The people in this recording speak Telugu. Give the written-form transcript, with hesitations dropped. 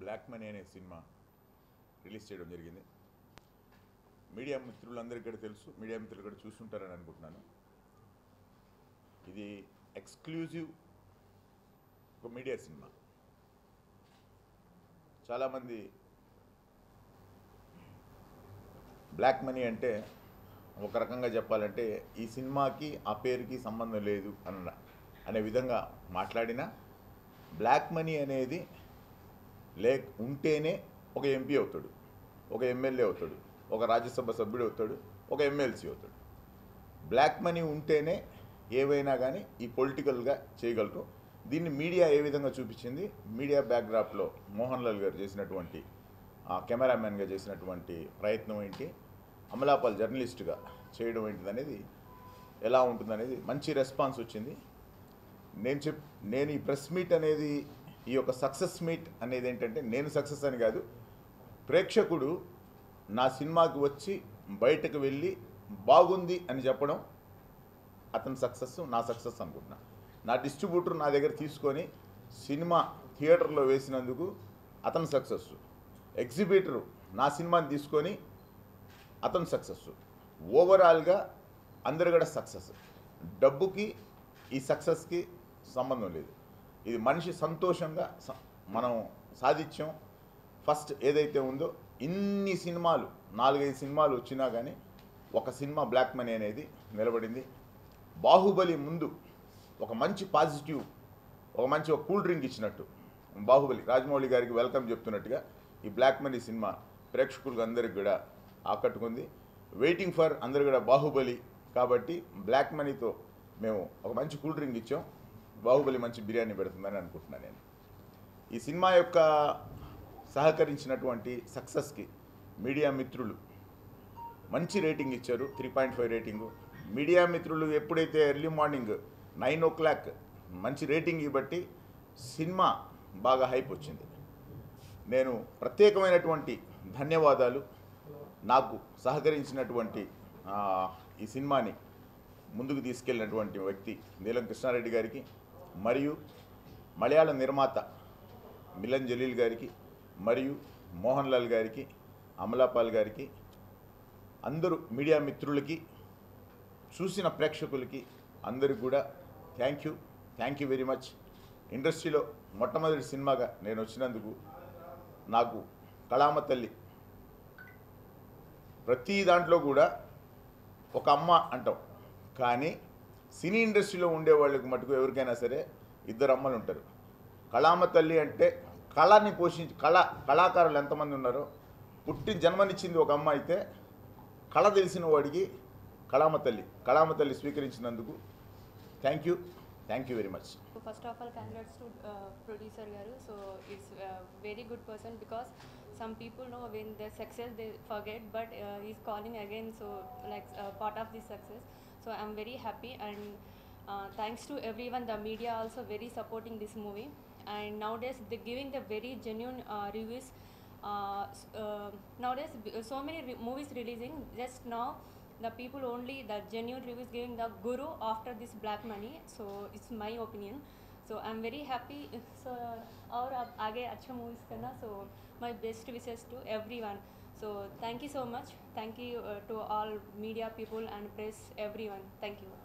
బ్లాక్ మనీ అనే సినిమా రిలీజ్ చేయడం జరిగింది. మీడియా మిత్రులందరికీ కూడా తెలుసు, మీడియా మిత్రులు కూడా చూస్తుంటారని అనుకుంటున్నాను. ఇది ఎక్స్క్లూజివ్ ఒక మీడియా సినిమా. చాలామంది బ్లాక్ మనీ అంటే ఒక రకంగా చెప్పాలంటే ఈ సినిమాకి ఆ పేరుకి సంబంధం లేదు అనే విధంగా మాట్లాడినా, బ్లాక్ మనీ అనేది ఉంటేనే ఒక ఎంపీ అవుతాడు, ఒక ఎమ్మెల్యే అవుతాడు, ఒక రాజ్యసభ సభ్యుడు అవుతాడు, ఒక ఎమ్మెల్సీ అవుతాడు. బ్లాక్ మనీ ఉంటేనే ఏవైనా కానీ ఈ పొలిటికల్గా చేయగలరు. దీన్ని మీడియా ఏ విధంగా చూపించింది, మీడియా బ్యాక్డ్రాప్లో మోహన్ లాల్ గారు చేసినటువంటి కెమెరామెన్గా చేసినటువంటి ప్రయత్నం ఏంటి, అమలాపాల్ జర్నలిస్ట్గా చేయడం ఏంటిది అనేది ఎలా ఉంటుందనేది మంచి రెస్పాన్స్ వచ్చింది. నేను ఈ ప్రెస్ మీట్ అనేది, ఈ యొక్క సక్సెస్ మీట్ అనేది ఏంటంటే, నేను సక్సెస్ అని కాదు, ప్రేక్షకుడు నా సినిమాకి వచ్చి బయటకు వెళ్ళి బాగుంది అని చెప్పడం అతని సక్సెస్, నా సక్సెస్ అనుకుంటున్నా. నా డిస్ట్రిబ్యూటర్ నా దగ్గర తీసుకొని సినిమా థియేటర్లో వేసినందుకు అతని సక్సెస్, ఎగ్జిబిటరు నా సినిమాని తీసుకొని అతని సక్సెస్, ఓవరాల్గా అందరు కూడా సక్సెస్. డబ్బుకి ఈ సక్సెస్కి సంబంధం లేదు. ఇది మనిషి సంతోషంగా మనం సాధించాం. ఫస్ట్ ఏదైతే ఉందో ఇన్ని సినిమాలు 4-5 సినిమాలు వచ్చినా కానీ ఒక సినిమా బ్లాక్ మనీ అనేది నిలబడింది. బాహుబలి ముందు ఒక మంచి పాజిటివ్, ఒక కూల్ డ్రింక్ ఇచ్చినట్టు, బాహుబలి రాజమౌళి గారికి వెల్కమ్ చెప్తున్నట్టుగా ఈ బ్లాక్ మనీ సినిమా ప్రేక్షకులకు అందరికి కూడా ఆకట్టుకుంది. వెయిటింగ్ ఫర్ అందరు కూడా బాహుబలి. కాబట్టి బ్లాక్ మనీతో మేము ఒక మంచి కూల్ డ్రింక్ ఇచ్చాం, బాహుబలి మంచి బిర్యానీ పెడుతుందని అనుకుంటున్నాను. నేను ఈ సినిమా యొక్క సహకరించినటువంటి సక్సెస్కి మీడియా మిత్రులు మంచి రేటింగ్ ఇచ్చారు, 3.5 రేటింగు. మీడియా మిత్రులు ఎప్పుడైతే ఎర్లీ మార్నింగ్ 9 o'clock మంచి రేటింగ్ ఇవ్వబట్టి సినిమా బాగా హైప్ వచ్చింది. నేను ప్రత్యేకమైనటువంటి ధన్యవాదాలు నాకు సహకరించినటువంటి ఈ సినిమాని ముందుకు తీసుకెళ్ళినటువంటి వ్యక్తి నీలం కృష్ణారెడ్డి గారికి, మరియు మలయాళ నిర్మాత మిలన్ జలీల్ గారికి, మరియు మోహన్ లాల్ గారికి, అమలాపాల్ గారికి, అందరూ మీడియా మిత్రులకి, చూసిన ప్రేక్షకులకి అందరికి కూడా థ్యాంక్ యూ వెరీ మచ్. ఇండస్ట్రీలో మొట్టమొదటి సినిమాగా నేను వచ్చినందుకు నాకు కళామ తల్లి ప్రతి దాంట్లో కూడా ఒక అమ్మ అంటాం, కానీ సినీ ఇండస్ట్రీలో ఉండే వాళ్ళకి మటుకు ఎవరికైనా సరే 2 అమ్మలు ఉంటారు. కళామ తల్లి అంటే కళని కళాకారులు ఎంతమంది ఉన్నారో, పుట్టి జన్మనిచ్చింది ఒక అమ్మ అయితే కళ తెలిసిన వాడికి కళామ తల్లి స్వీకరించినందుకు thank you very much. First of all, congrats to producer Garu. So it's a very good person, because some people know when their success they forget, but he's calling again, so like part of this success. So I'm very happy, and thanks to everyone, the media also very supporting this movie. And nowadays they're giving the very genuine reviews. Nowadays so many movies releasing, just now the people only the genuine reviews giving the Guru after this black money. So it's my opinion. So I'm very happy. So और अब आगे अच्छा movies करना. So my best wishes to everyone. So thank you so much. Thank you to all media people and press, everyone. Thank you.